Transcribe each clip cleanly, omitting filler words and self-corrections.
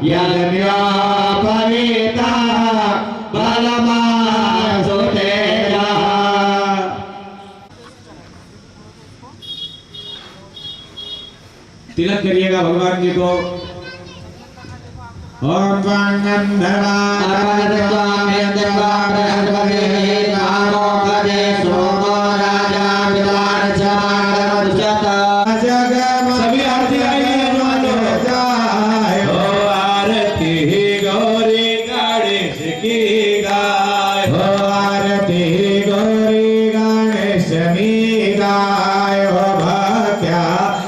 यज्ञोपवीता बलमासुतेजः। तिलक करिएगा भगवान जी को। ओम सभी आरती आरती गौरी गणेश की गाय हो, आरती गौरी गणेश की गाय हो, भक्त्या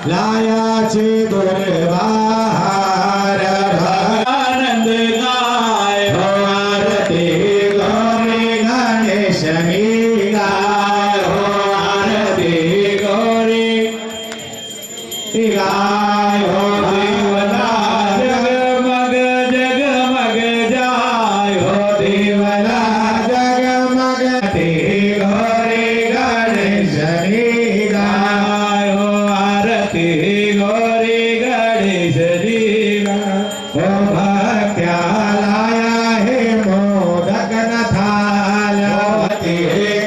लाया छे दुर्वार आनंद गाय हो, आरती गौरी गणेश की गाय हो, आरती गौरी गाय हो, देवला जगमग जगमग जाय हो, देवला जगमग ते गौरी गणेश की गाय हो, आरती गौरी गणेश की गाय हो, भक्त्या लाया है मोदक न थाल ते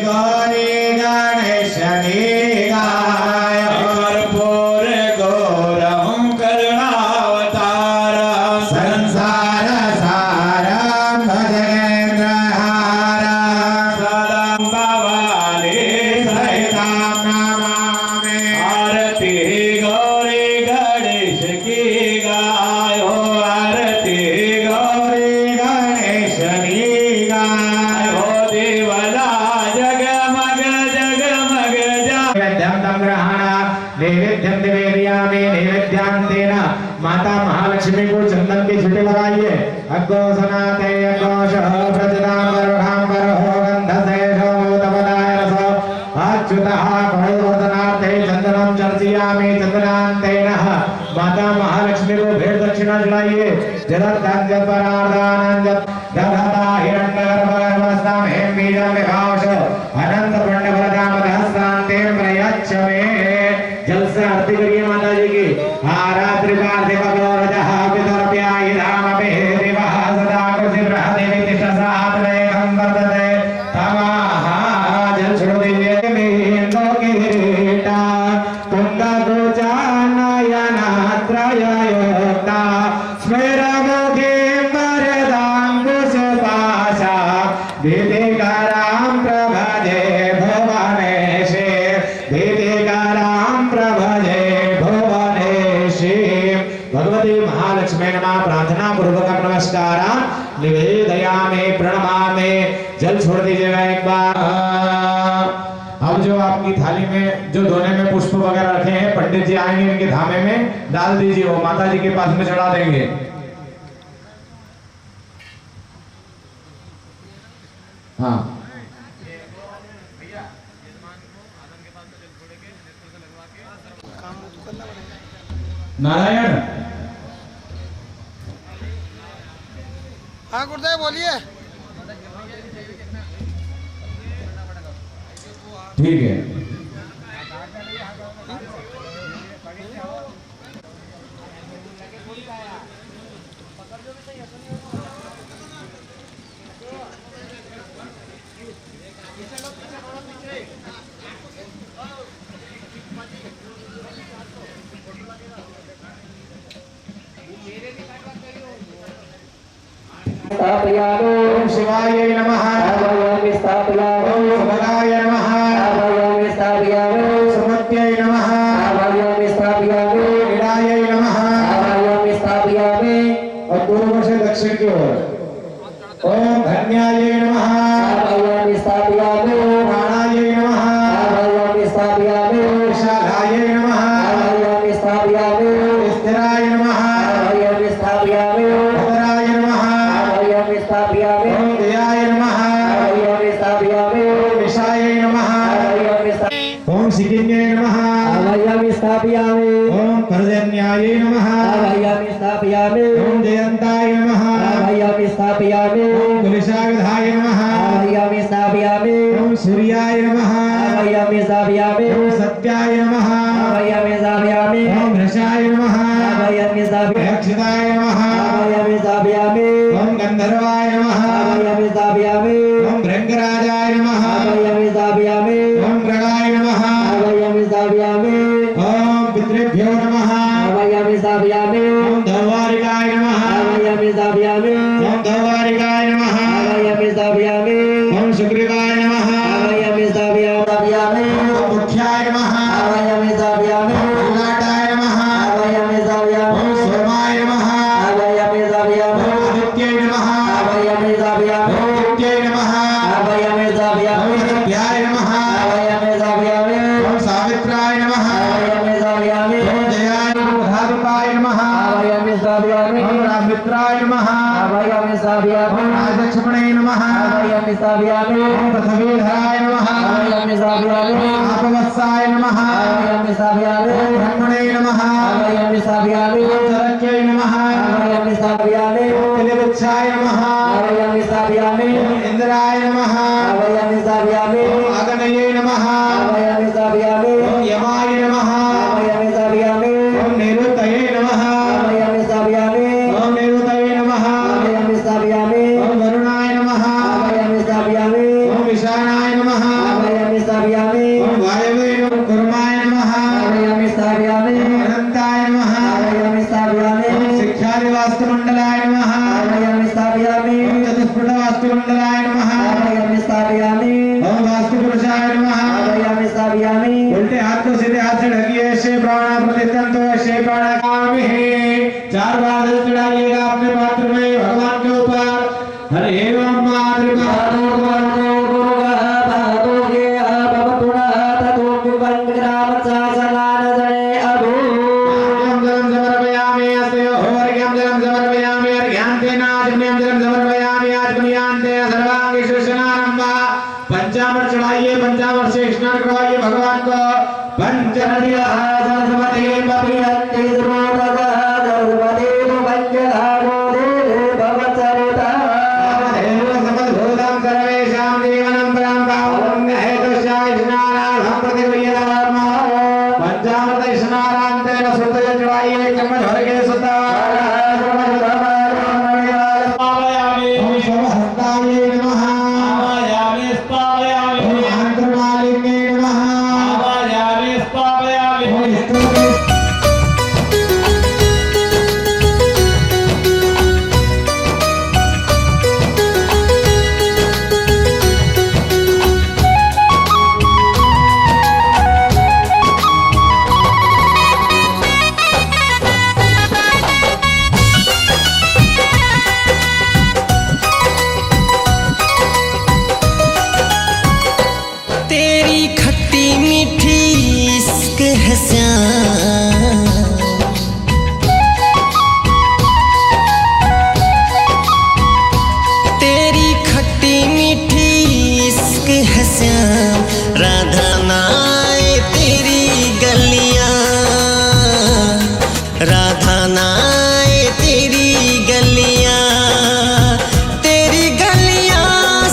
गौरी गणेश की गाय और पूर गौरम करुणावतारम संसार सारम भजेन्द्रहारम सदां भवानी सहितां नमामि। आरती गौरी गणेश की गाय हो, आरती गौरी गणेश की गाय हो, देवला जगमग जगमग जाय। नैवेद्यं ग्रहणा नैवेद्यं निवेदयामि। नैवेद्यांतेन माता महालक्ष्मी को चंदन की छुट्टी लगाइए। अग्गोसनाते अग्गोषः प्रजनामर्वहां वरहो गन्धसेषो मोदपदाय रसो अच्युतः कवयोवर्धनार्थे चंदनं चर्चयामि। चंदनांतेन माता महालक्ष्मी को भेंट दक्षिणा चढ़ाइए। जलदानंद दधता हिरण्यगर्भगर्भस्थां हेम बीजं विभावश अनंत पुण्यफलदामदहस्तान्ते प्रयच्छमे। जल से आरती करिए माता जी की। आरात्रि पार्थिव गौरजः पितरप्यायि धामपि देवः सदा कृतिर्भः देवी तिष्ठसात्रेकं वर्तते तमाह। जल छोड़ दीजिए। मेन्दो किरीटा कुन्दकुचा नयनत्रययुक्ता स्मेरमुखी वरदाङ्कुशपाशा भीतिकरां प्रभजे भुवनेशे भीतिकरां प्रभजे भुवनेशे। भगवती महालक्ष्मी नमः। प्रार्थना पूर्वक नमस्कार निवेदयामि प्रणमामि। जल छोड़ दीजिएगा एक बार। अब जो आपकी थाली में जो धोने में पुष्प वगैरह रखे हैं पंडित जी आएंगे इनके धामे में डाल दीजिए। वो माता जी के पास में चढ़ा देंगे। हाँ नारायण। हाँ गुरुदेव बोलिए। ठीक है। स्थापयामि। ओम शिवाय नमः। स्थापयामि स्थापयामि। ओम सुभगाय नमः। स्थापयामि स्थापयामि। सुमत्यै नमः। स्थापयामि स्थापयामि। निरायै नमः। स्थापयामि स्थापयामि। और पूर्व से दक्षिण की ओर ओम धन्याय नमः। स्थापयामि स्थापयामि। प्राणाय नमः। स्थापयामि स्थापयामि। विशालाय नमः। स्थापयामि स्थापयामि। स्थिराय नमः। स्थापयामि स्थापयामि। भद्राय नमः। स्थापयामि स्थापयामि। ओम दयाय नमः। स्थापयामि स्थापयामि। ओम विशाय नमः। स्थापयामि ओम सिकिन्याय नमः। स्थापयामि स्थापयामि। ओम पर्जन्याय नमः। स्थापयामि स्थापयामि। ओम जयन्ताय नमः। स्थापयामि स्थापयामि। ओम कुलिशायुधाय नमः। स्थापयामि स्थापयामि। ओम सूर्याय नमः। स्थापयामि स्थापयामि। ओम सत्याय नमः। स्थापयामि स्थापयामि। ओम भृशाय नमः। स्थापयामि स्थापयामि। अक्षताय नमः। स्थापयामि स्थापयामि ओम पितृभ्यो नमः स्थापयामि स्थापयामि ओम धौवारिकाय नमः स्थापयामि स्थापयामि ओम धौवारिकाय नमः स्थापयामि स्थापयामि ओम सुग्रीवाय नमः स्थापयामि स्थापयामि ओम मुख्याय नमः स्थापयामि स्थापयामि ललाटाय नमः स्थापयामि स्थापयामि ओम सोमाय नमः स्थापयामि स्थापयामि ओम आदित्याय नमः स्थापयामि स्थापयामि ओम नित्याय नमः स्थापयामि स्थापयामि ओम सभ्याय नमः स्थापयामि स्थापयामि ओम सावित्राय नमः स्थापयामि स्थापयामि ओम जयाय राधिकाय नमः स्थापयामि स्थापयामि ओम रामित्राय नमः स्थापयामि स्थापयामि ओम राजलक्ष्मणे नमः स्थापयामि स्थापयामि ओम पृथ्वीधराय नमः स्थापयामि स्थापयामि ओम आपवत्साय नमः स्थापयामि स्थापयामि ओम ब्रह्मणे नमः स्थापयामि स्थापयामि ओम जरक्यै नमः स्थापयामि स्थापयामि ओम तिलवृक्षाय नमः स्थापयामि स्थापयामि ओम इंद्राय नमः स्थापयामि स्थापयामि ओम अगनये नमः स्थापयामि स्थापयामि ओम यमाय नमः स्थापयामि स्थापयामि ओम निरुतये नमः स्थापयामि स्थापयामि ओम निरुतये नमः स्थापयामि स्थापयामि ओम वरुणाय नमः स्थापयामि स्थापयामि ओम ईशानाय नमः स्थापयामि स्थापयामि ओम वायवे नमः कुर्माय नमः स्थापयामि स्थापयामि ओम अनंताय नमः स्थापयामि स्थापयामि ओम शिक्षादिवास्तुमण्डलाय नमः स्थापयामि स्थापयामि ओम चतुष्फुटवास्तुमण्डलाय नमः स्थापयामि स्थापयामि ओम वास्तुपुरुषाय नमः स्थापयामि स्थापयामि उल्टे हाथ को सीधे हाथ से ढकिए ऐसे प्राण प्रतिष्ठित तो ऐसे प्राणायाम है 4 बार जल चढ़ाइएगा अपने पात्र में भगवान के ऊपर हरे ओम पंचामृत चढ़ाइए पंचामृत से स्नान करवाइए भगवान को पंचनदिया सरस्वती पपियन्ति द्रोणगा सरस्वती पंचधारो देवे भवत्सरिता देव समद्भूतं सर्वेषां जीवनं परं पावनं हेतुश्चाय स्नानार्थं प्रतिक्रियताम पंचामृत स्नानान्तेन सुतय चढ़ाइए चम्मच भर के सुता ओम सर्वहस्ताय नमः ओम आंतरमालिन्ये नमः ओम स्तोत्रे तेरी खट्टी मीठी इश्क है श्याम तेरी खट्टी मीठी इश्क है श्याम राधा नाए तेरी गलियां राधा नाए तेरी गलियां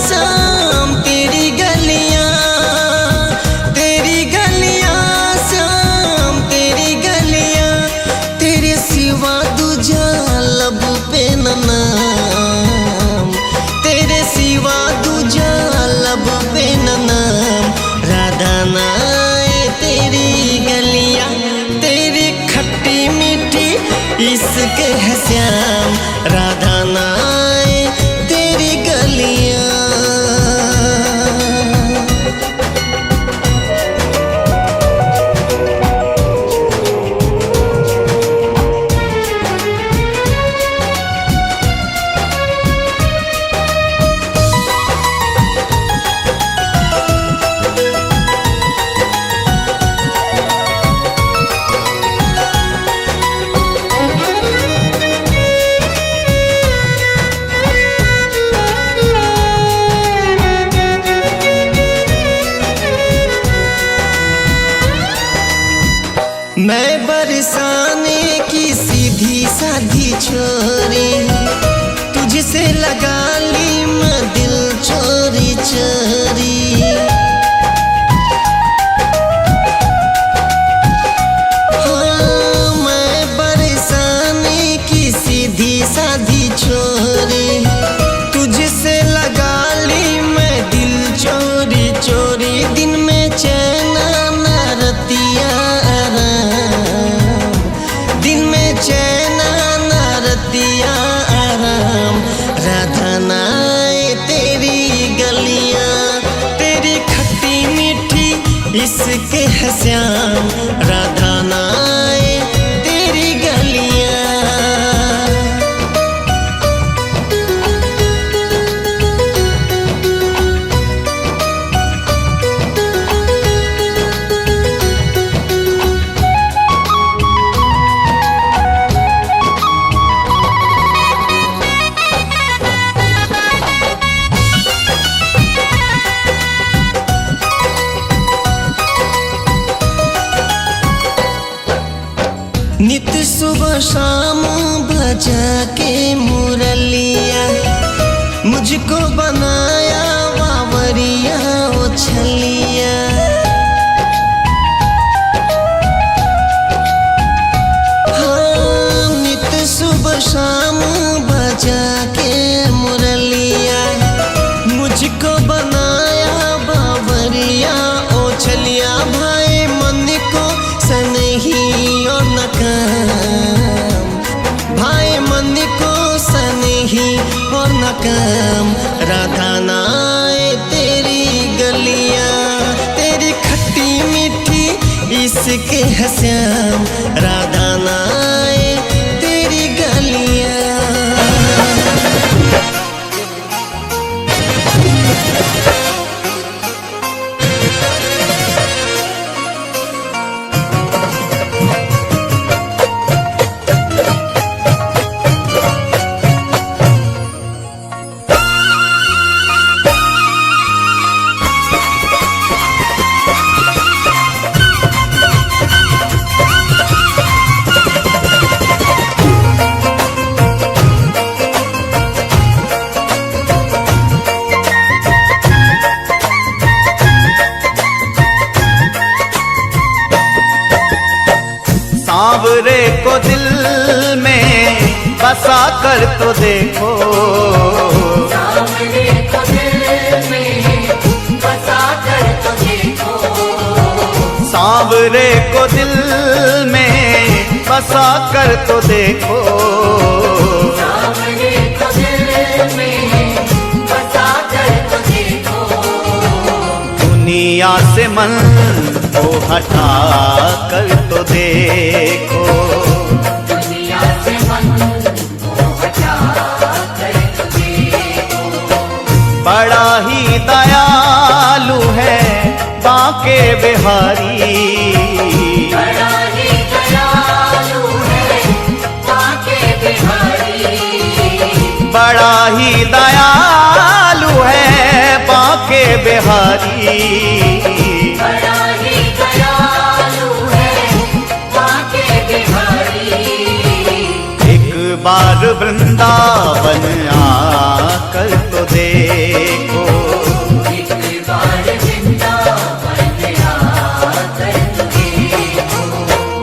श्याम तेरी गलियां श्याम तेरी गलियां तेरे सिवा दूजा लब पे न नाम तेरे सिवा दूजा लब पे न नाम राधा नाए तेरी गलियां तेरी खट्टी मीठी इश्क है श्याम राधा नाए तेरी गलियां मैं बरसाने की सीधी साधी छोरी तुझसे लगा ली मैं दिल चोरी चोरी हाँ मैं बरसाने की सीधी साधी छोरी तुझसे लगा ली मैं दिल चोरी चोरी दिन में चैना न रतिया इसके है श्याम राधा नाए तेरी गलियां। नित सुबह शाम बजा के मुरलिया, मुझको बनाया वावरिया उछलिया। हाँ, नित सुबह शाम बजा के मुरलिया, मुझको बनाया बावरिया ओछलिया। भाई मन को सनही और नकाम, भाई मन को सनही और नकाम। राधा नाए तेरी गलियां, तेरी खट्टी मीठी इसके है श्याम राधा नाए तेरी गलियां। सांवरे को दिल में बसा कर तो देखो, सांवरे को दिल में बसा कर तो देखो, सांवरे को दिल में बसा कर तो देखो। सांवरे को दिल में बसा कर तो देखो। दुनिया से मन को हटा कर तो देखो, दुनिया से मन को हटा कर तो देखो। बड़ा ही दयालु है बांके बिहारी, बड़ा ही दयालु है बांके बिहारी, बड़ा ही दयालु है बांके बिहारी। बड़ा ही दयालु है बांके बिहारी। एक बार वृंदावन आकर तो देखो, एक बार वृंदावन आकर देखो।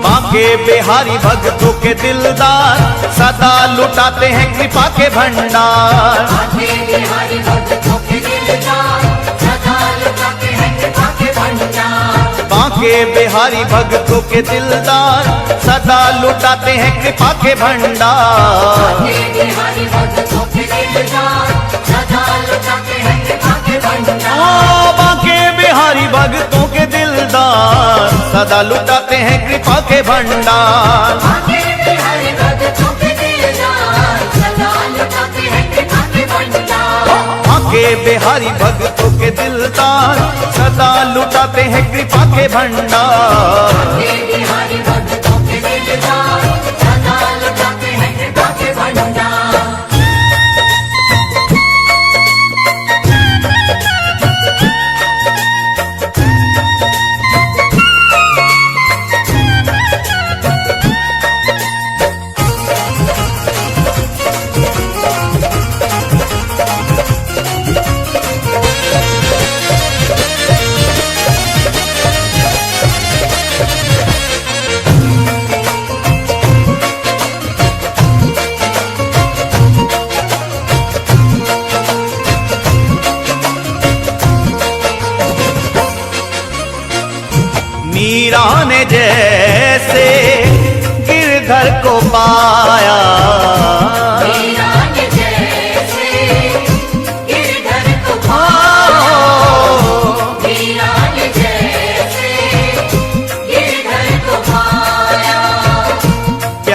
बांके बिहारी भक्तों के दिलदार सदा लुटाते हैं कृपा के भंडार। बांके बिहारी भक्तों के दिलदार सदा लुटाते हैं कृपा के भंडार। बांके बिहारी भक्तों के दिलदार सदा लुटाते हैं कृपा के भंडार। बांके बिहारी भक्तों के दिलदार सदा लुटाते हैं कृपा के भंडार। ओ बांके बिहारी भक्तों के दिलदार सदा लुटाते हैं कृपा के भंडार। बांके बिहारी भक्तों के दिलदार सदा लुटाते हैं कृपा के भंडार। बांके बिहारी भक्तों के दिलदार सदा लुटाते हैं कृपा के भंडार। बांके बिहारी भक्तों के दिलदार सदा लुटाते हैं कृपा के भंडार।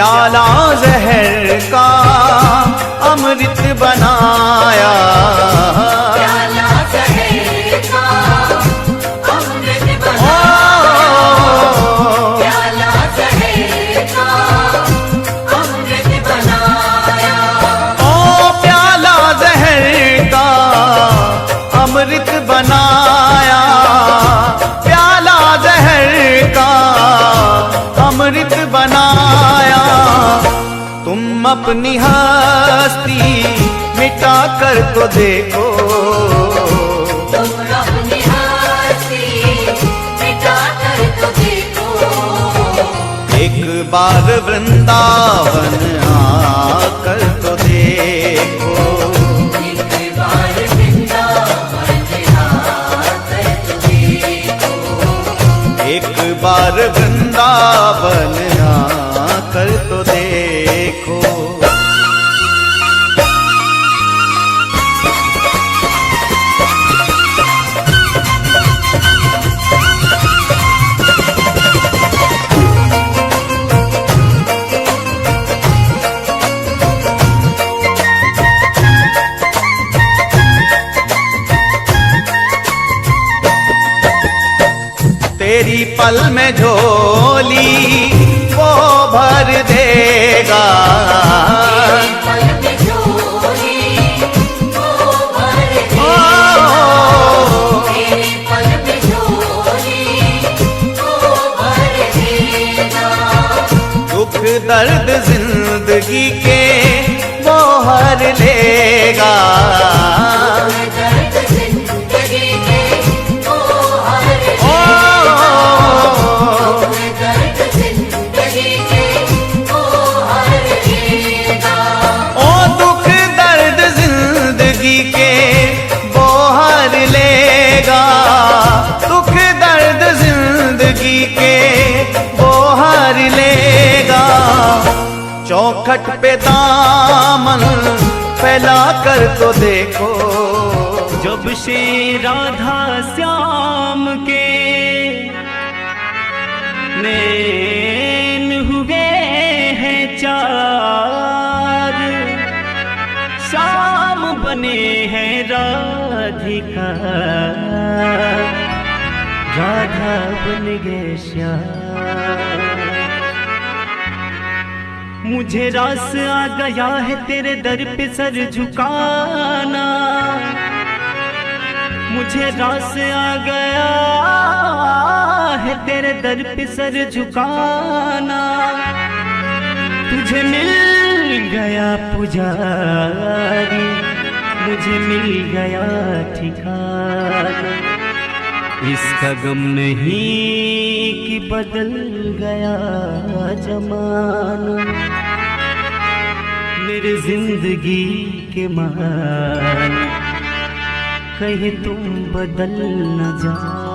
प्याला जहर का अमृत बनाया, प्याला जहर का अमृत बनाया, प्याला जहर का अमृत बनाया, ओ प्याला जहर का अमृत बनाया, प्याला जहर का अमृत बनाया। तुम अपनी हस्ती मिटा कर तो देखो, तुम अपनी हस्ती मिटा कर तो देखो, एक बार वृंदावन आकर तो देखो, एक बार वृंदावन आकर तो देखो, एक बार वृंदावन आकर तो देखो। तेरी पल में झोली वो भर देगा, पल में झोली वो भर ओ, तेरे पल में झोली वो भर देगा, दुख दर्द जिंदगी के वो हर लेगा, दर्द जिंदगी के वो हर दर्द जिंदगी के वो हर लेगा, ओ दुख दर्द जिंदगी के वो हर लेगा, दुख दर्द जिंदगी के वो हर लेगा। चौखट पे दामन फैला कर तो देखो, जब से राधा श्याम के नैन हुए हैं चार, श्याम बने हैं राधिका, राधा बन गए श्याम। मुझे रास आ गया है तेरे दर पे सर झुकाना, मुझे रास आ गया है तेरे दर पे सर झुकाना, तुझे मिल गया पुजारी, मुझे मिल गया ठिकाना, इसका गम नहीं कि बदल गया जमाना, मेरे जिंदगी के मान कहीं तुम बदल न जाना।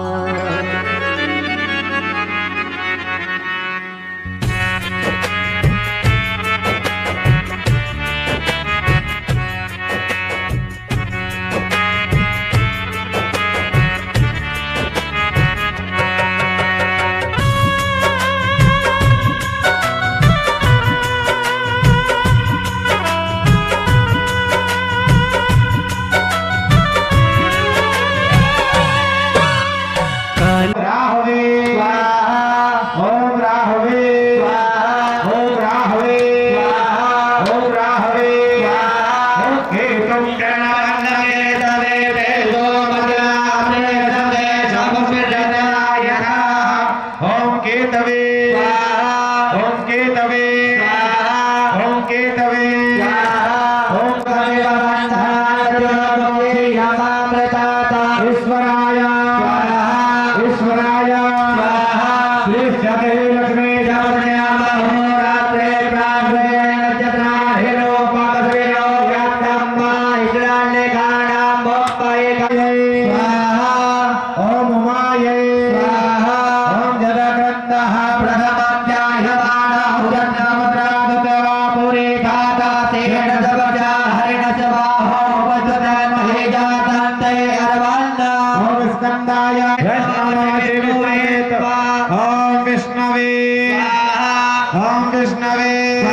ओम विष्णवे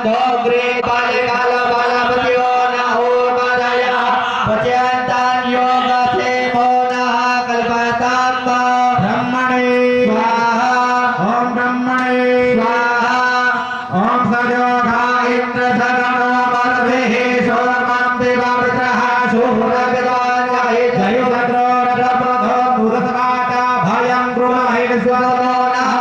दोग्रे बाले काल बालापतियो नहो मदय पचयन्तान् योगसे मोनः कल्पतां ब्रह्मणे स्वाहा ओम ब्रह्मणे स्वाहा ओम सजोघा इंद्र सगणो मर्भिः सोमं देवावृतः शुभ्रविदाय जयुभद्रो रथप्रथो भूतवाता भयं गृह्णहि स्वरो नः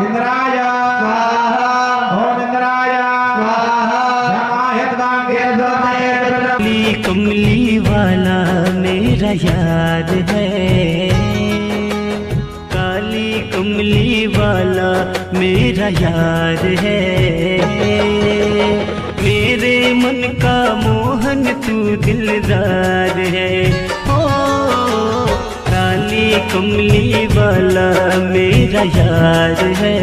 इंद्राय स्वाहा ओम इंद्राय स्वाहा रमायत्वांगे स्वमे कमली वाला मेरा यार है, काली कमली वाला मेरा यार है, मेरे मन का मोहन तू दिलदार है। ओ काली कमली वाला मेरा यार है,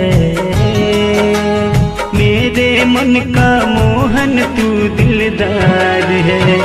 मेरे मन का मोहन तू दिलदार है।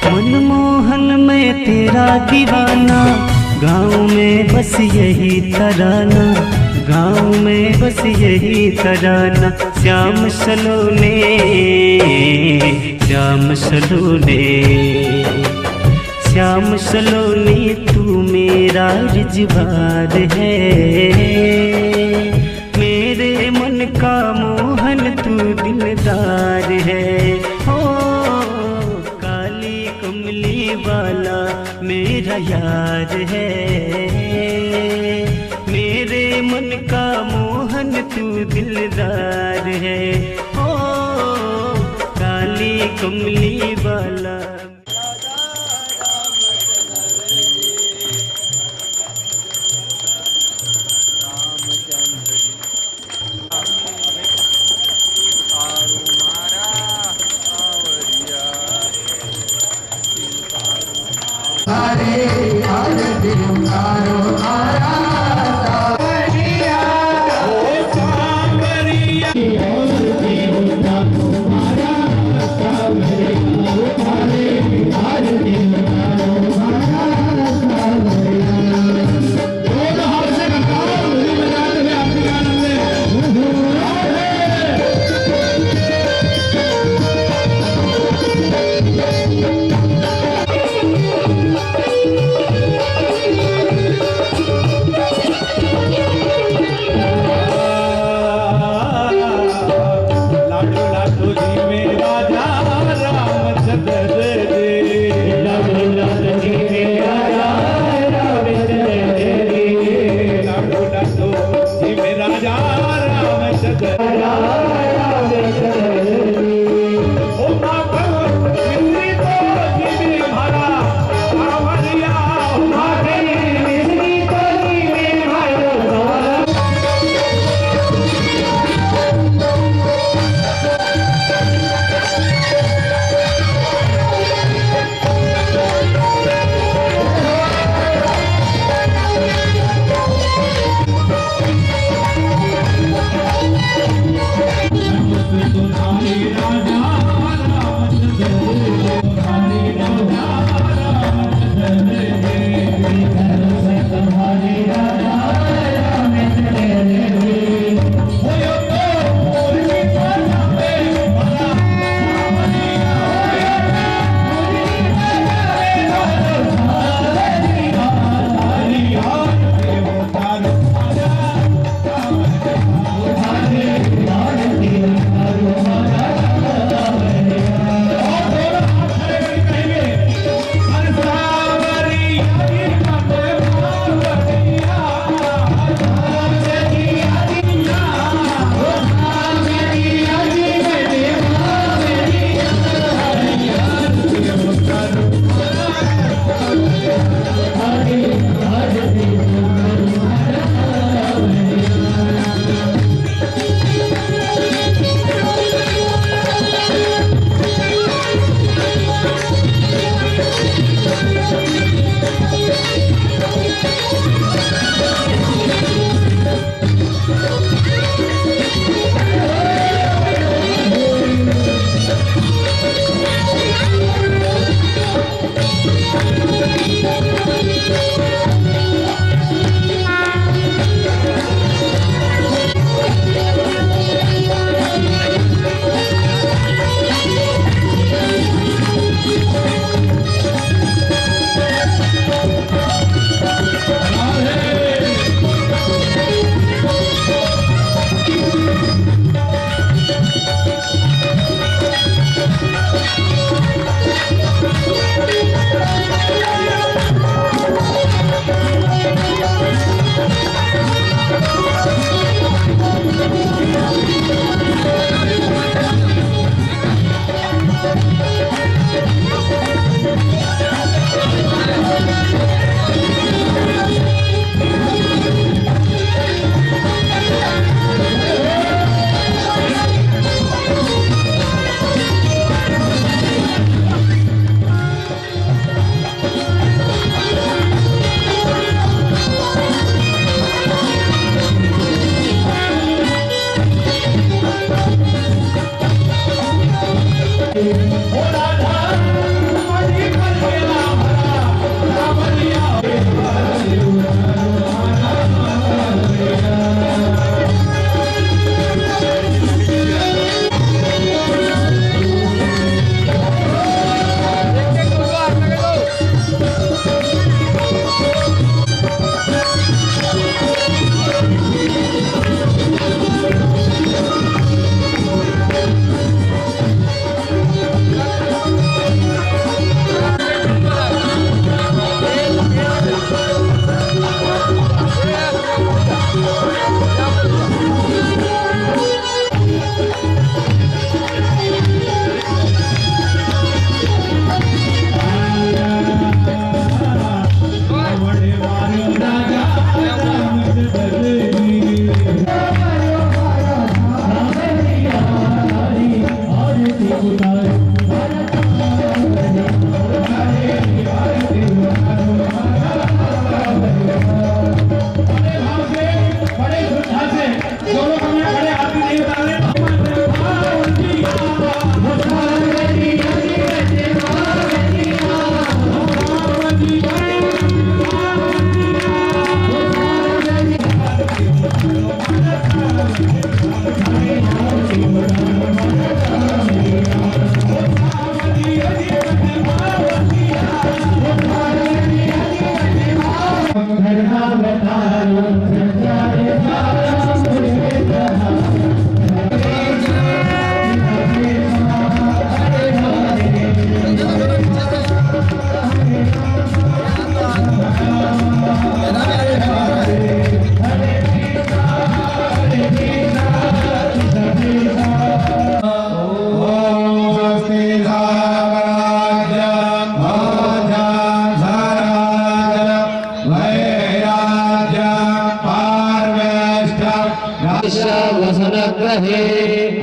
मनमोहन में तेरा दीवाना, गाँव में बस यही तराना, गाँव में बस यही तराना। श्याम सलोने श्याम सलोने श्याम सलोने तू मेरा रिजवार है, मेरे मन का मोहन तू दिलदार है। ओ काली कमली वाला मेरा यार है, मेरे मन का मोहन तू दिलदार है। ओ काली कमली वाला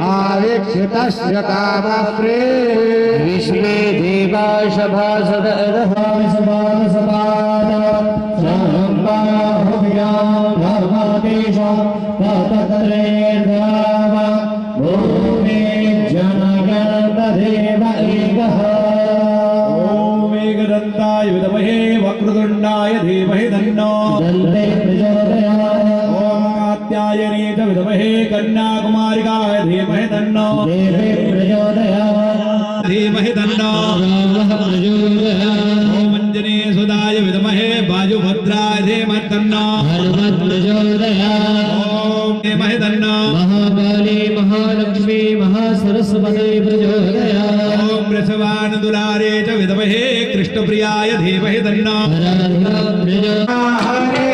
आवीक्षितस्य कामप्रे विश्वे देवा सभासदः ॐ एकदन्ताय विद्महे वक्रतुण्डाय धीमहि तन्नो ॐ कात्यायने च विद्महे कन्याकुमारिकाय धीमहि तन्नो धीमहि तन्नो ॐ अञ्जनेयसुताय विद्महे वायुभद्राय धीमहि तन्नो ॐ धीमहि तन्नो महाकाली महालक्ष्मी महासरस्वती प्रचोदयात् ॐ वृषभानुदुलारे च विद्महे कृष्णप्रियाय धीमहि तन्नो हरे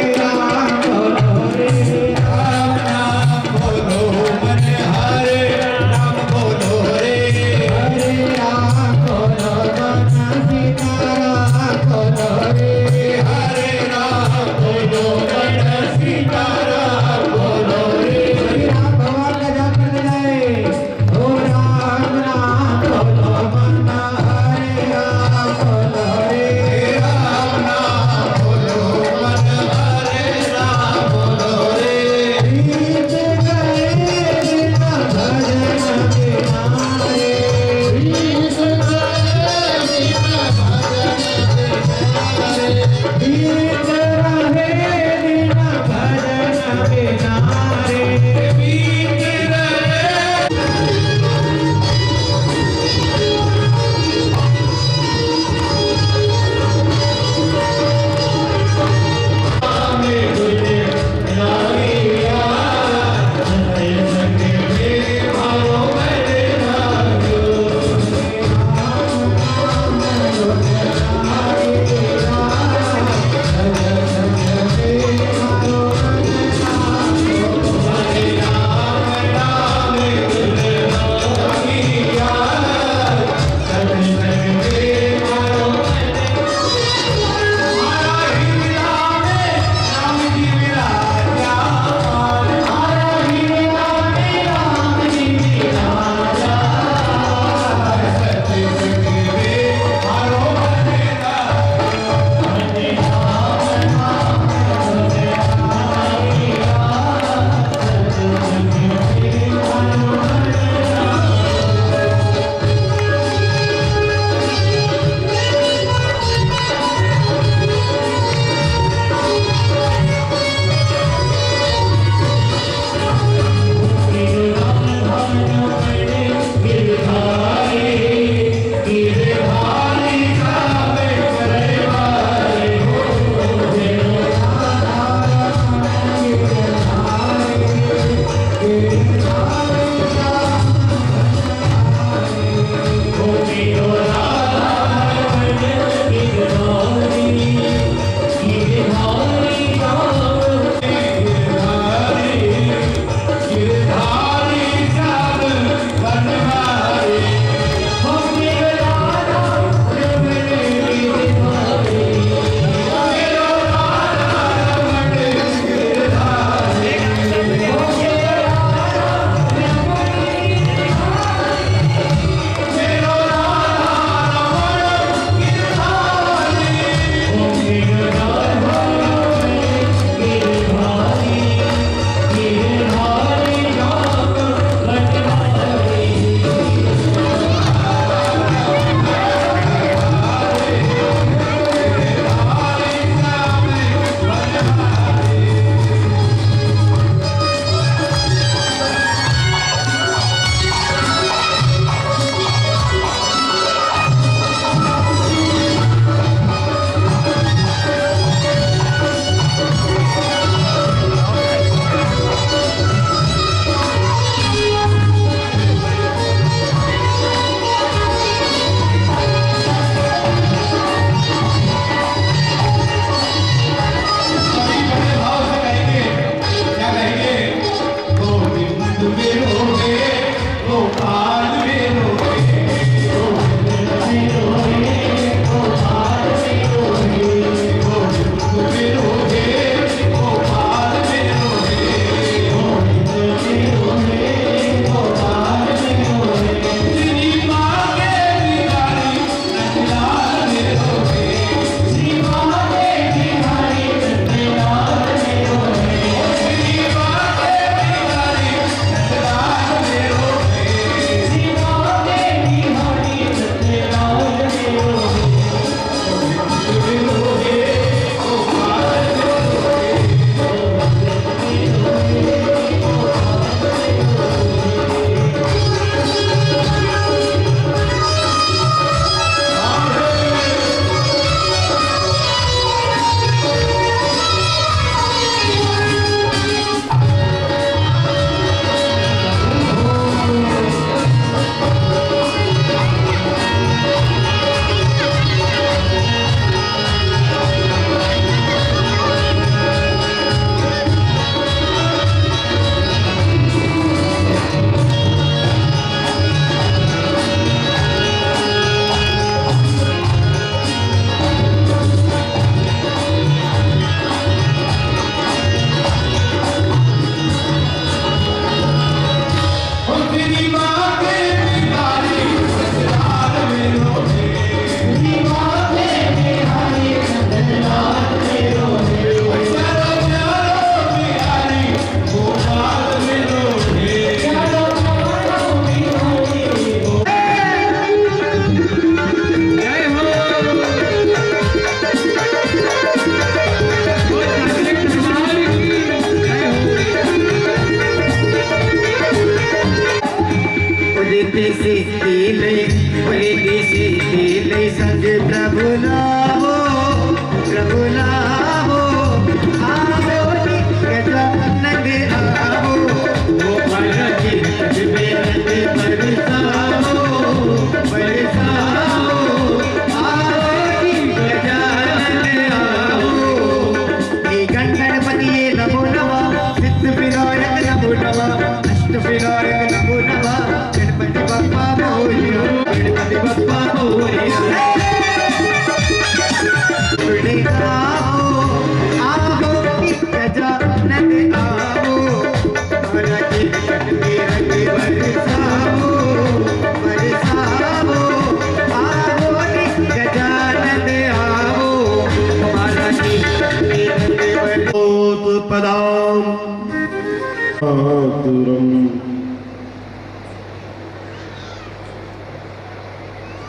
मातरम।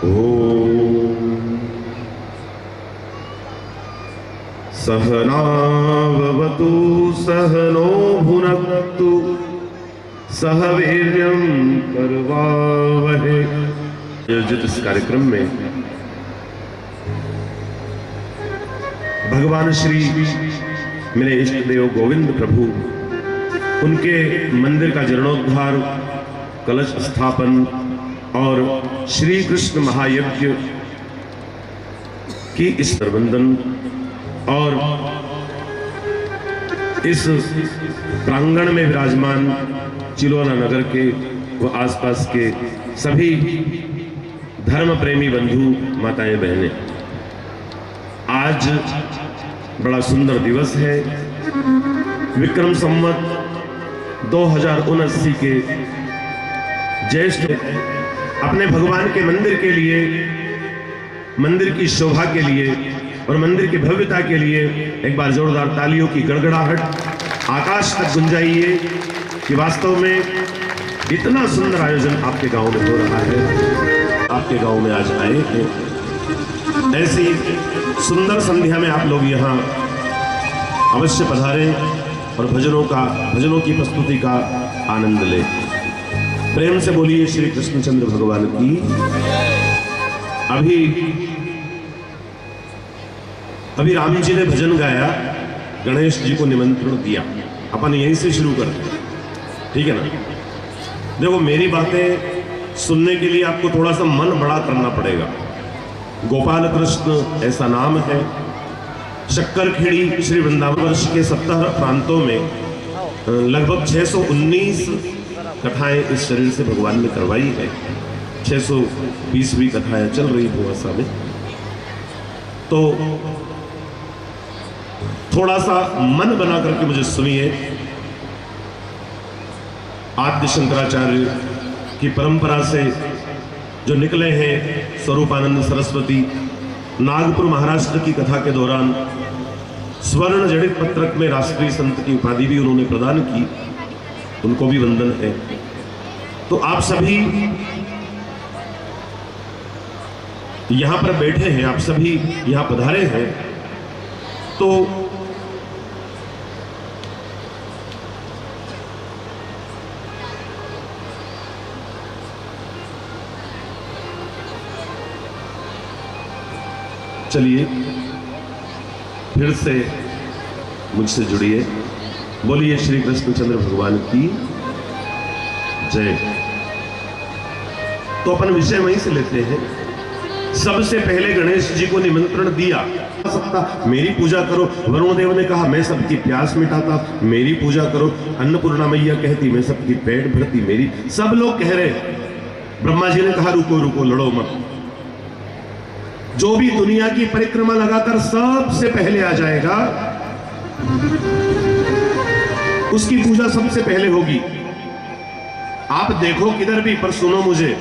ओम सहनावतु सहनो भुनक्तु सह वीर्यं करवावहै। आयोजित इस कार्यक्रम में भगवान श्री मेरे इष्ट देव गोविंद प्रभु, उनके मंदिर का जीर्णोद्धार, कलश स्थापन और श्री कृष्ण महायज्ञ की इस प्रबंधन और इस प्रांगण में विराजमान चिलौना नगर के व आसपास के सभी धर्म प्रेमी बंधु माताएं बहनें, आज बड़ा सुंदर दिवस है। विक्रम संवत 2079 के ज्येष्ठ अपने भगवान के मंदिर के लिए, मंदिर की शोभा के लिए और मंदिर की भव्यता के लिए एक बार जोरदार तालियों की गड़गड़ाहट आकाश तक गुंजाइए कि वास्तव में इतना सुंदर आयोजन आपके गांव में हो रहा है। आपके गांव में आज आए हैं, ऐसी सुंदर संध्या में आप लोग यहाँ अवश्य पधारें और भजनों की प्रस्तुति का आनंद लें। प्रेम से बोलिए श्री कृष्णचंद्र भगवान की। अभी राम जी ने भजन गाया, गणेश जी को निमंत्रण दिया, अपन यहीं से शुरू करते हैं, ठीक है ना। देखो, मेरी बातें सुनने के लिए आपको थोड़ा सा मन बड़ा करना पड़ेगा। गोपाल कृष्ण ऐसा नाम है। शक्करखेड़ी श्री वृंदावन वर्ष के 70 प्रांतों में लगभग 619 कथाएं इस शरीर से भगवान ने करवाई है। 620वीं कथाएं चल रही भुवसा में। तो थोड़ा सा मन बना करके मुझे सुनिए। आद्य शंकराचार्य की परंपरा से जो निकले हैं स्वरूपानंद सरस्वती, नागपुर महाराष्ट्र की कथा के दौरान स्वर्ण जड़ित पत्रक में राष्ट्रीय संत की उपाधि भी उन्होंने प्रदान की, उनको भी वंदन है। तो आप सभी यहां पर बैठे हैं, आप सभी यहां पधारे हैं, तो चलिए फिर से मुझसे जुड़िए। बोलिए श्री कृष्णचंद्र भगवान की जय। तो अपन विषय वहीं से लेते हैं। सबसे पहले गणेश जी को निमंत्रण दिया। सकता मेरी पूजा करो, वरुण देव ने कहा मैं सबकी प्यास मिटाता, मेरी पूजा करो। अन्नपूर्णा मैया कहती मैं सबकी पेट भरती, मेरी। सब लोग कह रहे। ब्रह्मा जी ने कहा रुको रुको, लड़ो मत। जो भी दुनिया की परिक्रमा लगाकर सबसे पहले आ जाएगा, उसकी पूजा सबसे पहले होगी। आप देखो किधर भी, पर सुनो मुझे।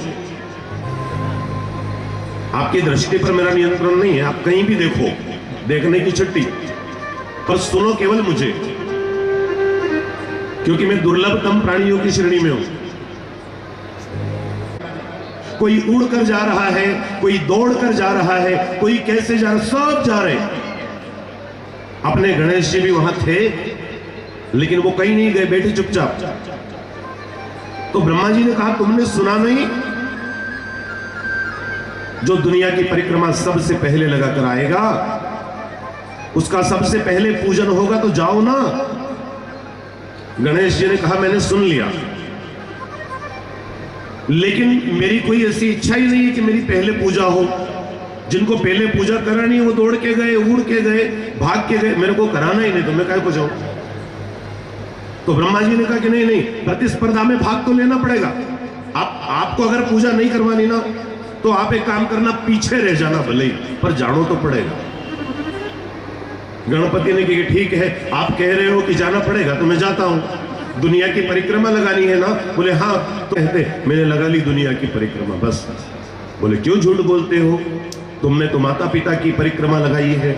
आपकी दृष्टि पर मेरा नियंत्रण नहीं है, आप कहीं भी देखो, देखने की छुट्टी, पर सुनो केवल मुझे, क्योंकि मैं दुर्लभतम प्राणियों की श्रेणी में हूं। कोई उड़ कर जा रहा है, कोई दौड़ कर जा रहा है, कोई कैसे जा रहा, सब जा रहे। अपने गणेश जी भी वहां थे, लेकिन वो कहीं नहीं गए, बैठे चुपचाप। तो ब्रह्मा जी ने कहा तुमने सुना नहीं? जो दुनिया की परिक्रमा सबसे पहले लगाकर आएगा, उसका सबसे पहले पूजन होगा, तो जाओ ना। गणेश जी ने कहा मैंने सुन लिया, लेकिन मेरी कोई ऐसी इच्छा ही नहीं है कि मेरी पहले पूजा हो। जिनको पहले पूजा करानी वो दौड़ के गए, उड़ के गए, भाग के गए, मेरे को कराना ही नहीं, तो मैं काहे को जाऊं? तो ब्रह्मा जी ने कहा कि नहीं नहीं, प्रतिस्पर्धा में भाग तो लेना पड़ेगा। आपको अगर पूजा नहीं करवानी ना, तो आप एक काम करना, पीछे रह जाना भले ही, पर जानो तो पड़ेगा। गणपति ने कहा ठीक है, आप कह रहे हो कि जाना पड़ेगा तो मैं जाता हूं। दुनिया की परिक्रमा लगानी है ना? बोले हाँ। तो कहते मैंने लगा ली दुनिया की परिक्रमा, बस। बोले क्यों झूठ बोलते हो, तुमने तो माता पिता की परिक्रमा लगाई है।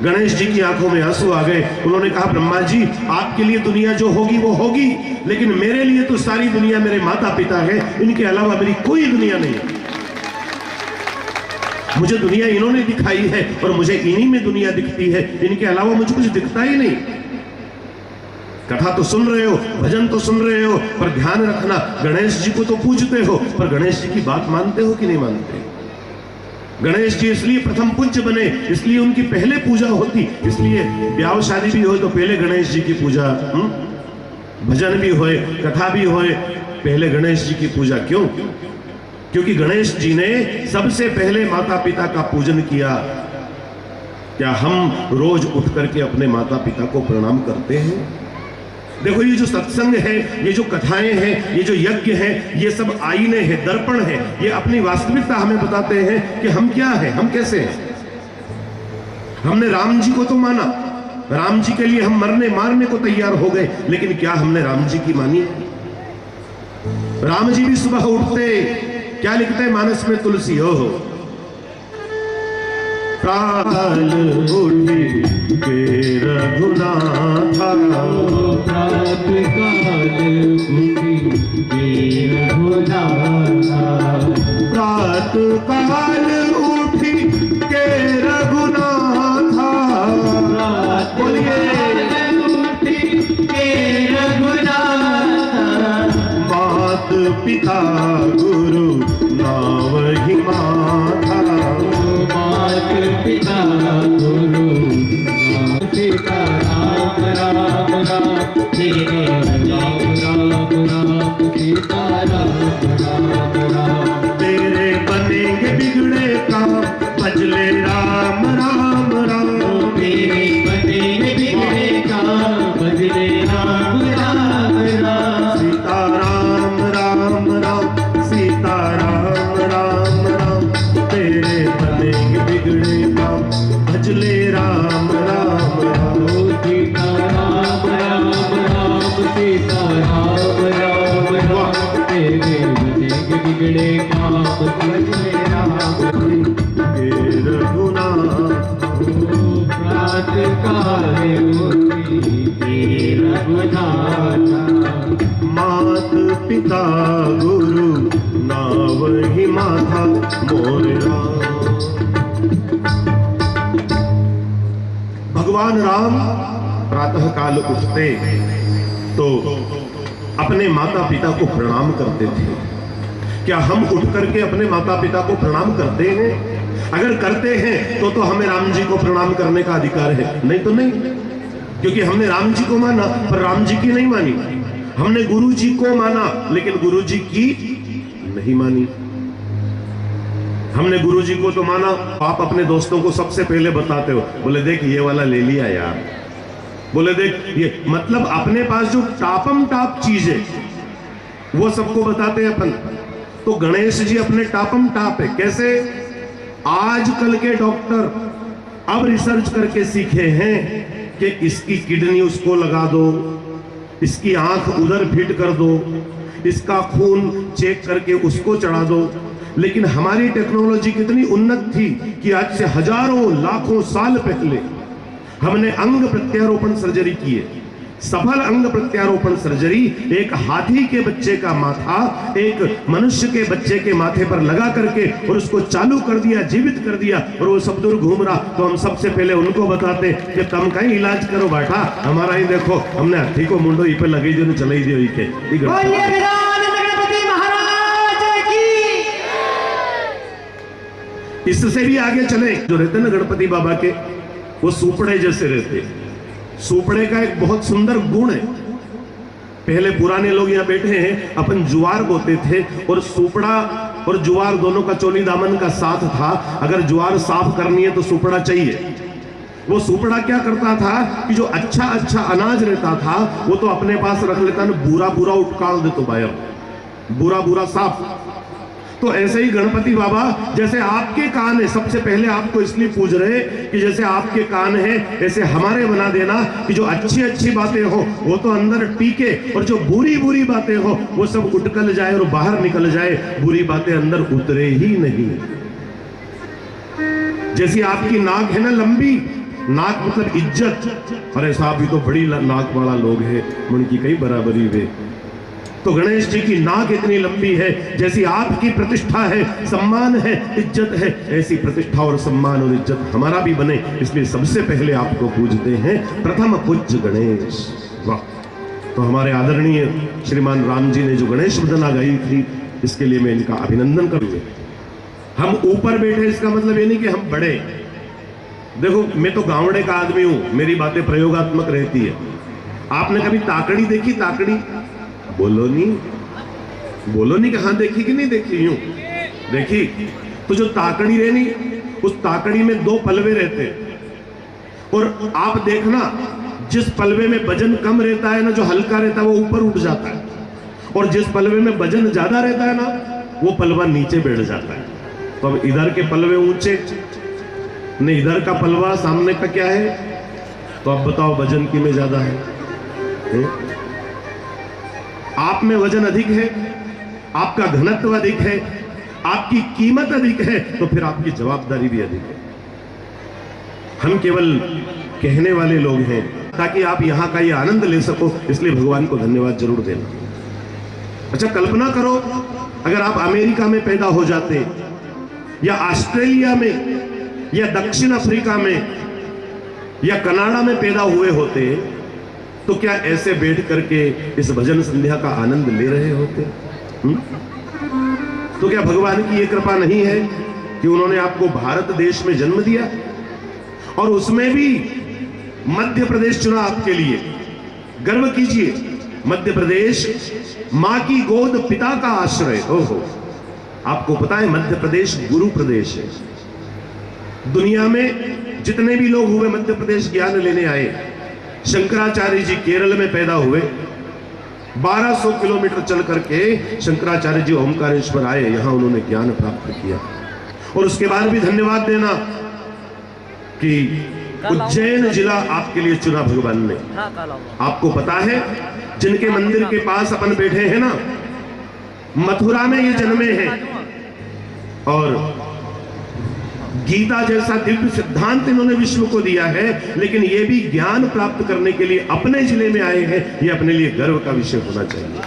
गणेश जी की आंखों में आंसू आ गए। उन्होंने कहा ब्रह्मा जी, आपके लिए दुनिया जो होगी वो होगी, लेकिन मेरे लिए तो सारी दुनिया मेरे माता पिता है, इनके अलावा मेरी कोई दुनिया नहीं है। मुझे दुनिया इन्होंने दिखाई है और मुझे इन्हीं में दुनिया दिखती है, इनके अलावा मुझे कुछ दिखता ही नहीं। कथा तो सुन रहे हो, भजन तो सुन रहे हो, पर ध्यान रखना, गणेश जी को तो पूजते हो, पर गणेश जी की बात मानते हो कि नहीं मानते? गणेश जी इसलिए प्रथम पूज्य बने, इसलिए उनकी पहले पूजा होती, इसलिए ब्याह शादी भी हो तो पहले गणेश जी की पूजा, भजन भी होए, कथा भी होए, पहले गणेश जी की पूजा। क्यों? क्योंकि गणेश जी ने सबसे पहले माता पिता का पूजन किया। क्या हम रोज उठ करके अपने माता पिता को प्रणाम करते हैं? देखो, ये जो सत्संग है, ये जो कथाएं हैं, ये जो यज्ञ हैं, ये सब आईने हैं, दर्पण है, ये अपनी वास्तविकता हमें बताते हैं कि हम क्या हैं, हम कैसे हैं। हमने राम जी को तो माना, राम जी के लिए हम मरने मारने को तैयार हो गए, लेकिन क्या हमने राम जी की मानी? राम जी भी सुबह उठते, क्या लिखते हैं मानस में तुलसी, हो प्रातः उठी के रघुनाथा, प्रातः काल उठी के रघुनाथा, बोलिए मात पिता गुरु नावहि माथा, मात पिता गुरु पिता राम राम राम, तेरे राम राम राम, सीता राम राम राम, तेरे बनेंगे बिगड़े काम, भजले राम राम राम, तेरे बनेंगे बिगड़े काम, भजले राम राम राम, सीता राम राम राम, सीता राम राम राम, तेरे बनेंगे बिगड़े काम, भजले राम राम राम, सीता राम राम राम, सीता राम राम राम, तेरे बनेंगे बिगड़े काम, भजले राम के रघुनाथ, प्रातः काल उठी के रघुनाथ, मात पिता गुरु नावहि माथा, मोर राम। भगवान राम प्रातः काल उठते तो अपने माता पिता को प्रणाम करते थे। क्या हम उठ करके अपने माता पिता को प्रणाम करते हैं? अगर करते हैं तो हमें राम जी को प्रणाम करने का अधिकार है, नहीं तो नहीं, क्योंकि हमने राम जी को माना पर राम जी की नहीं मानी। हमने गुरु जी को माना लेकिन गुरु जी की नहीं मानी। हमने गुरु जी को तो माना, आप अपने दोस्तों को सबसे पहले बताते हो, बोले देख ये वाला ले लिया यार, बोले देख ये, मतलब अपने पास जो टापम टाप चीज है वो सबको बताते हैं अपन। तो गणेश जी अपने टापम टाप है। कैसे? आजकल के डॉक्टर अब रिसर्च करके सीखे हैं कि इसकी किडनी उसको लगा दो, इसकी आंख उधर फिट कर दो, इसका खून चेक करके उसको चढ़ा दो। लेकिन हमारी टेक्नोलॉजी कितनी उन्नत थी कि आज से हजारों लाखों साल पहले हमने अंग प्रत्यारोपण सर्जरी की है। सफल अंग प्रत्यारोपण सर्जरी एक हाथी के बच्चे का माथा एक मनुष्य के बच्चे के माथे पर लगा करके और उसको चालू कर दिया, जीवित कर दिया, और वो सब दूर घूम रहा। तो हम सबसे पहले उनको बताते कि तुम कहीं इलाज करो बेटा, हमारा ही देखो हमने हाथी को मुंडो ई पे लगी जो चलाई दियो ई के। इससे भी आगे चले, जो रहते ना गणपति बाबा के, वो सुपड़े जैसे रहते। सुपड़े का एक बहुत सुंदर गुण है। पहले पुराने लोग यहाँ बैठे हैं, अपन जुआर बोते थे और सुपड़ा और जुआर दोनों का चोली दामन का साथ था। अगर जुआर साफ करनी है तो सुपड़ा चाहिए। वो सुपड़ा क्या करता था कि जो अच्छा अच्छा अनाज रहता था वो तो अपने पास रख लेता ना, बुरा बुरा उठकाल दे तो बायर, बुरा बुरा साफ। तो ऐसे ही गणपति बाबा जैसे आपके कान है, सबसे पहले आपको इसलिए पूज रहे कि जैसे आपके कान है ऐसे हमारे बना देना कि जो अच्छी अच्छी बातें हो वो तो अंदर टीके और जो बुरी बुरी बातें हो वो सब उठकल जाए और बाहर निकल जाए, बुरी बातें अंदर उतरे ही नहीं। जैसी आपकी नाक है ना लंबी, नाक मतलब इज्जत। अरे साहब ये तो बड़ी नाक वाला लोग है, उनकी कई बराबरी वे। तो गणेश जी की नाक इतनी लंबी है, जैसी आपकी प्रतिष्ठा है, सम्मान है, इज्जत है, ऐसी प्रतिष्ठा और सम्मान और इज्जत हमारा भी बने, इसलिए सबसे पहले आपको पूजते हैं, प्रथम पूज्य गणेश। वाह। तो हमारे आदरणीय श्रीमान राम जी ने जो गणेश वंदना गाई थी, इसके लिए मैं इनका अभिनंदन करूंगा। हम ऊपर बैठे इसका मतलब ये नहीं कि हम बड़े। देखो मैं तो गांवड़े का आदमी हूं, मेरी बातें प्रयोगात्मक रहती है। आपने कभी ताकड़ी देखी? ताकड़ी बोलो नहीं कहां देखी कि नहीं देखी? यूं देखी। तो जो ताकड़ी रहनी, उस ताकड़ी में 2 पलवे रहते हैं, और आप देखना जिस पलवे में वजन कम रहता है ना, जो हल्का रहता है वो ऊपर उठ जाता है, और जिस पलवे में वजन ज्यादा रहता है ना, वो पलवा नीचे बैठ जाता है। तो अब इधर के पलवे ऊंचे नहीं, इधर का पलवा सामने का क्या है? तो अब बताओ वजन की में ज्यादा है? आप में वजन अधिक है, आपका घनत्व अधिक है, आपकी कीमत अधिक है, तो फिर आपकी जवाबदारी भी अधिक है। हम केवल कहने वाले लोग हैं, ताकि आप यहां का ये आनंद ले सको, इसलिए भगवान को धन्यवाद जरूर देना। अच्छा कल्पना करो, अगर आप अमेरिका में पैदा हो जाते, या ऑस्ट्रेलिया में, या दक्षिण अफ्रीका में, या कनाडा में पैदा हुए होते, तो क्या ऐसे बैठ करके इस भजन संध्या का आनंद ले रहे होते? तो क्या भगवान की ये कृपा नहीं है कि उन्होंने आपको भारत देश में जन्म दिया, और उसमें भी मध्य प्रदेश चुना आपके लिए? गर्व कीजिए, मध्य प्रदेश मां की गोद, पिता का आश्रय। ओहो, आपको पता है मध्य प्रदेश गुरु प्रदेश है। दुनिया में जितने भी लोग हुए मध्य प्रदेश ज्ञान लेने आए, शंकराचार्य जी केरल में पैदा हुए, 1200 किलोमीटर चल करके शंकराचार्य जी ओमकारेश्वर आए, यहां उन्होंने ज्ञान प्राप्त किया। और उसके बाद भी धन्यवाद देना कि उज्जैन जिला आपके लिए चुना भगवान ने। आपको पता है जिनके मंदिर के पास अपन बैठे हैं ना, मथुरा में ये जन्मे हैं, और गीता जैसा दिव्य सिद्धांत इन्होंने विश्व को दिया है, लेकिन ये भी ज्ञान प्राप्त करने के लिए अपने जिले में आए हैं। ये अपने लिए गर्व का विषय होना चाहिए।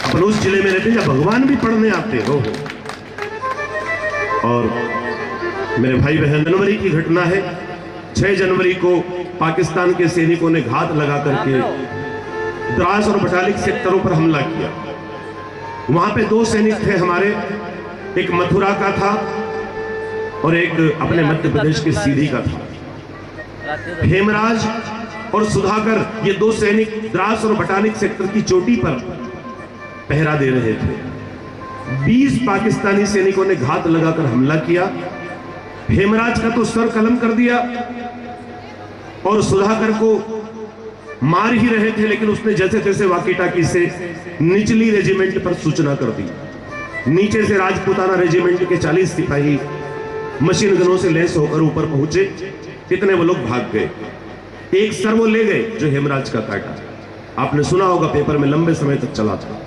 अपन उस जिले में रहते हैं जब भगवान भी पढ़ने आते हो। और मेरे भाई बहन, जनवरी की घटना है। 6 जनवरी को पाकिस्तान के सैनिकों ने घात लगा करके द्रास और बटालिक सेक्टरों पर हमला किया। वहां पे 2 सैनिक थे हमारे, एक मथुरा का था और एक अपने मध्य प्रदेश के सीधी का था। हेमराज और सुधाकर, ये 2 सैनिक द्रास और बटालिक सेक्टर की चोटी पर पहरा दे रहे थे। 20 पाकिस्तानी सैनिकों ने घात लगाकर हमला किया। हेमराज का तो सर कलम कर दिया, और सुधाकर को मार ही रहे थे, लेकिन उसने जैसे तैसे वाकी-टाकी से निचली रेजिमेंट पर सूचना कर दी। नीचे से राजपूताना रेजिमेंट के 40 सिपाही मशीन गनों से लैस होकर ऊपर पहुंचे। इतने वो लोग भाग गए। एक सर वो ले गए जो हेमराज का काटा। आपने सुना होगा, पेपर में लंबे समय तक चला था।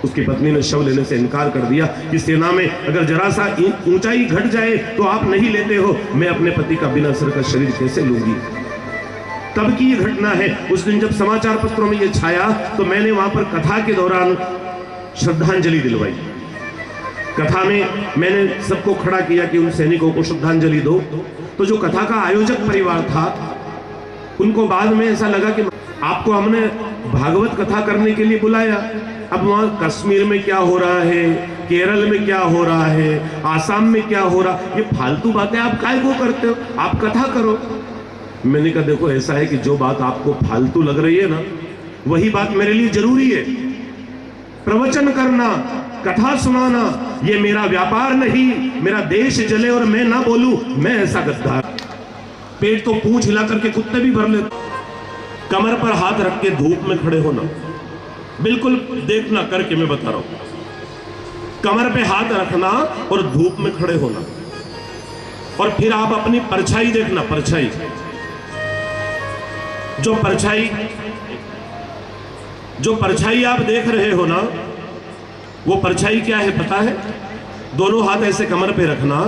उसकी पत्नी ने शव लेने से इनकार कर दिया कि सेना में अगर जरा सा ऊंचाई घट जाए तो आप नहीं लेते हो, मैं अपने पति का बिना सर का शरीर कैसे लूंगी। तब की ये घटना है। उस दिन जब समाचार पत्रों में ये छाया, तो मैंने वहां पर कथा के दौरान श्रद्धांजलि दिलवाई। कथा में मैंने सबको खड़ा किया कि उन सैनिकों को श्रद्धांजलि दो। तो जो कथा का आयोजक परिवार था, उनको बाद में ऐसा लगा कि आपको हमने भागवत कथा करने के लिए बुलाया, अब वहां कश्मीर में क्या हो रहा है, केरल में क्या हो रहा है, आसाम में क्या हो रहा, ये फालतू बातें आप काहे को करते हो, आप कथा करो। मैंने कहा देखो ऐसा है कि जो बात आपको फालतू लग रही है ना, वही बात मेरे लिए जरूरी है। प्रवचन करना, कथा सुनाना, ये मेरा व्यापार नहीं। मेरा देश जले और मैं ना बोलूं, मैं ऐसा गद्दार। पेट तो पूंछ हिला करके कुत्ते भी भर लेते। कमर पर हाथ रख के धूप में खड़े होना, बिल्कुल देखना करके मैं बता रहा हूं। कमर पे हाथ रखना और धूप में खड़े होना, और फिर आप अपनी परछाई देखना। परछाई, जो परछाई आप देख रहे हो ना, वो परछाई क्या है पता है? दोनों हाथ ऐसे कमर पे रखना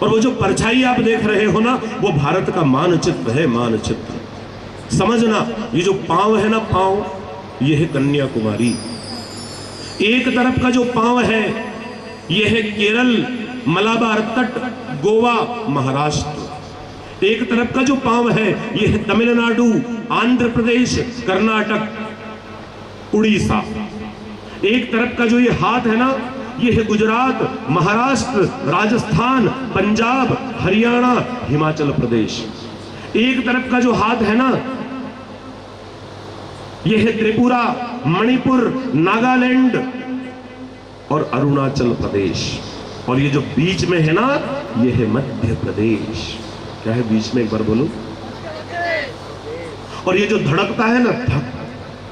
और वो जो परछाई आप देख रहे हो ना, वो भारत का मानचित्र है, मानचित्र। समझना, ये जो पांव है ना, पांव, ये है कन्याकुमारी। एक तरफ का जो पांव है, ये है केरल, मलाबार तट, गोवा, महाराष्ट्र। एक तरफ का जो पांव है, ये है तमिलनाडु, आंध्र प्रदेश, कर्नाटक, उड़ीसा। एक तरफ का जो ये हाथ है ना, ये है गुजरात, महाराष्ट्र, राजस्थान, पंजाब, हरियाणा, हिमाचल प्रदेश। एक तरफ का जो हाथ है ना, ये है त्रिपुरा, मणिपुर, नागालैंड और अरुणाचल प्रदेश। और ये जो बीच में है ना, ये है मध्य प्रदेश। क्या है बीच में, एक बार बोलो। और ये जो धड़कता है ना, धक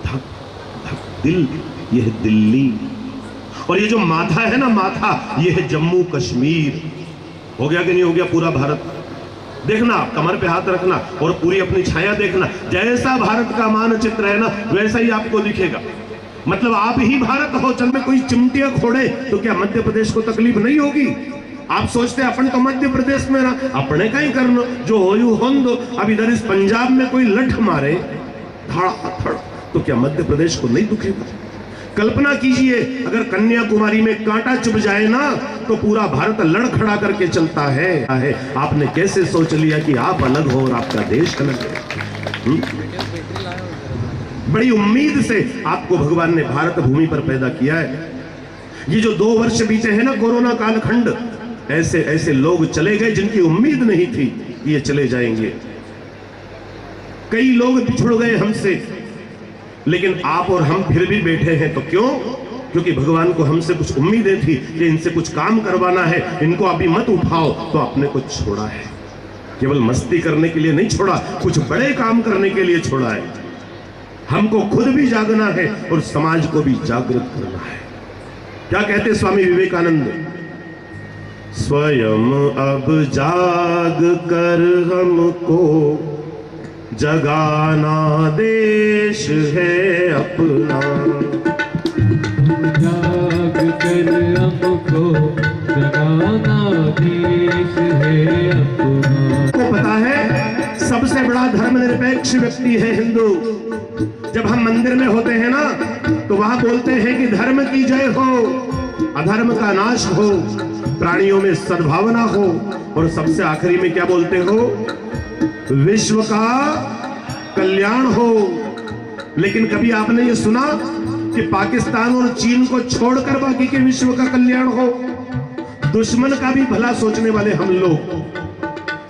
धक धक दिल, ये है दिल्ली। और ये जो माथा है ना, माथा, ये है जम्मू कश्मीर। हो गया कि नहीं हो गया पूरा भारत? देखना, कमर पे हाथ रखना और पूरी अपनी छाया देखना। जैसा भारत का मानचित्र है ना, वैसा ही आपको दिखेगा। मतलब आप ही भारत हो। चल में कोई चिमटियां खोड़े तो क्या मध्य प्रदेश को तकलीफ नहीं होगी? आप सोचते अपन तो मध्य प्रदेश में ना, अपने का ही करना, जो हो होन दो। अब इधर इस पंजाब में कोई लठ मारे धड़ धड़, तो क्या मध्य प्रदेश को नहीं दुखेगा? कल्पना कीजिए, अगर कन्याकुमारी में कांटा चुभ जाए ना, तो पूरा भारत लड़खड़ा करके चलता है। आपने कैसे सोच लिया कि आप अलग हो और आपका देश अलग है? बड़ी उम्मीद से आपको भगवान ने भारत भूमि पर पैदा किया है। ये जो 2 वर्ष बीते हैं ना, कोरोना कालखंड, ऐसे ऐसे लोग चले गए जिनकी उम्मीद नहीं थी कि ये चले जाएंगे। कई लोग बिछुड़ गए हमसे, लेकिन आप और हम फिर भी बैठे हैं। तो क्यों? क्योंकि भगवान को हमसे कुछ उम्मीदें थी कि इनसे कुछ काम करवाना है, इनको अभी मत उठाओ, तो आपने कुछ छोड़ा है। केवल मस्ती करने के लिए नहीं छोड़ा, कुछ बड़े काम करने के लिए छोड़ा है। हमको खुद भी जागना है और समाज को भी जागृत करना है। क्या कहते स्वामी विवेकानंद? स्वयं अब जाग कर हमको जगाना देश है अपना। जाग कर हमको जगाना देश है अपना। को पता है सबसे बड़ा धर्मनिरपेक्ष व्यक्ति है हिंदू। जब हम मंदिर में होते हैं ना, तो वहां बोलते हैं कि धर्म की जय हो, अधर्म का नाश हो, प्राणियों में सद्भावना हो, और सबसे आखिरी में क्या बोलते हो? विश्व का कल्याण हो। लेकिन कभी आपने ये सुना कि पाकिस्तान और चीन को छोड़कर बाकी के विश्व का कल्याण हो? दुश्मन का भी भला सोचने वाले हम लोग।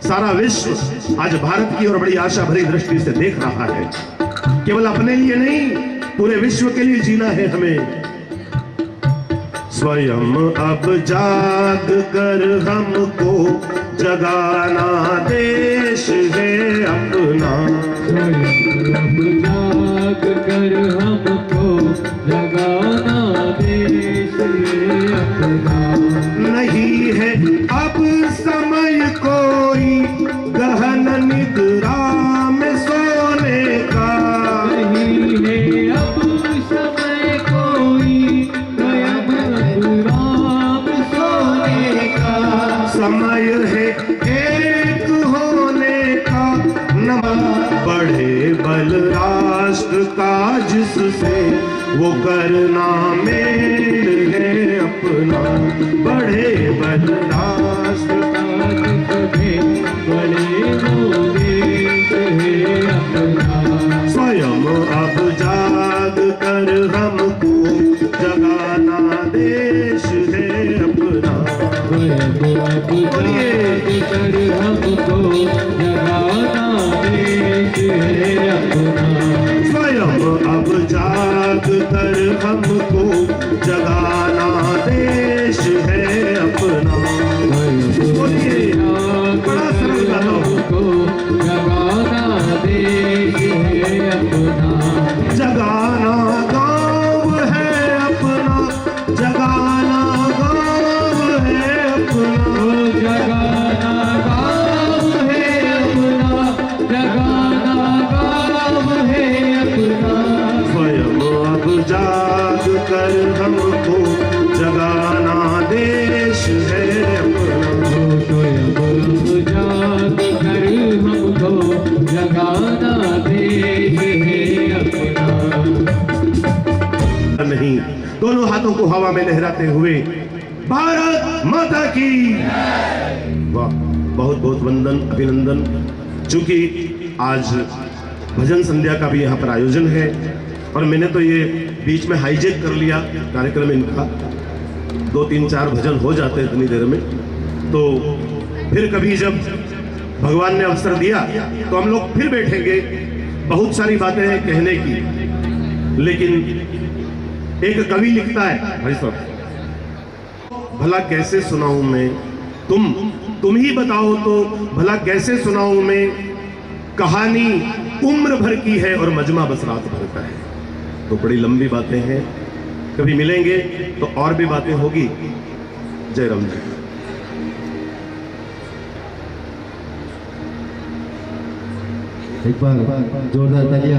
सारा विश्व आज भारत की ओर बड़ी आशा भरी दृष्टि से देख रहा है। केवल अपने लिए नहीं, पूरे विश्व के लिए जीना है हमें। स्वयं अब जाग कर हमको जगाना देश है अपना। अब जाग कर हमको जगाना देश है अपना। नहीं है अब समय कोई गहन निद्रा में सोने का। नहीं है अब समय कोई गहन निद्रा में सोने का। समय है एक होने का, बढ़े बल राष्ट्र का जिससे वो करना मेल है अपना। बढ़े बल राष्ट्र का जिससे बड़े वो देश है अपना। स्वयं अब जाग कर हमको जगाना देश है अपना। स्वयं अब जाग कर हमको जगाना देश है अपना। स्वयं अब जाग कर हमको जगाना देश है अपना। बोलिए, बड़ा सरल गाना हो। जगाना देश है अपना। जगाना गाँव है अपना, जगाना गाँव है अपना। जगाना गाँव है अपना, जगाना गाँव है अपना। स्वयं अब जाग कर हमको जगाना देश है अपना। स्वयं जगाना देश है अपना। नहीं, दोनों हाथों को हवा में लहराते हुए भारत माता की वाह, बहुत बहुत वंदन, अभिनंदन। चूंकि आज भजन संध्या का भी यहाँ पर आयोजन है और मैंने तो ये बीच में हाईजेक कर लिया कार्यक्रम इनका, 2-3-4 भजन हो जाते हैं इतनी देर में, तो फिर कभी जब भगवान ने अवसर दिया तो हम लोग फिर बैठेंगे। बहुत सारी बातें हैं कहने की, लेकिन एक कवि लिखता है, भाई साहब, भला कैसे सुनाऊं मैं, तुम ही बताओ तो भला कैसे सुनाऊं मैं, कहानी उम्र भर की है और मजमा बस रात भर का है। तो बड़ी लंबी बातें हैं, कभी मिलेंगे तो और भी बातें होगी। जय राम जी। एक बार जोरदार तालियां।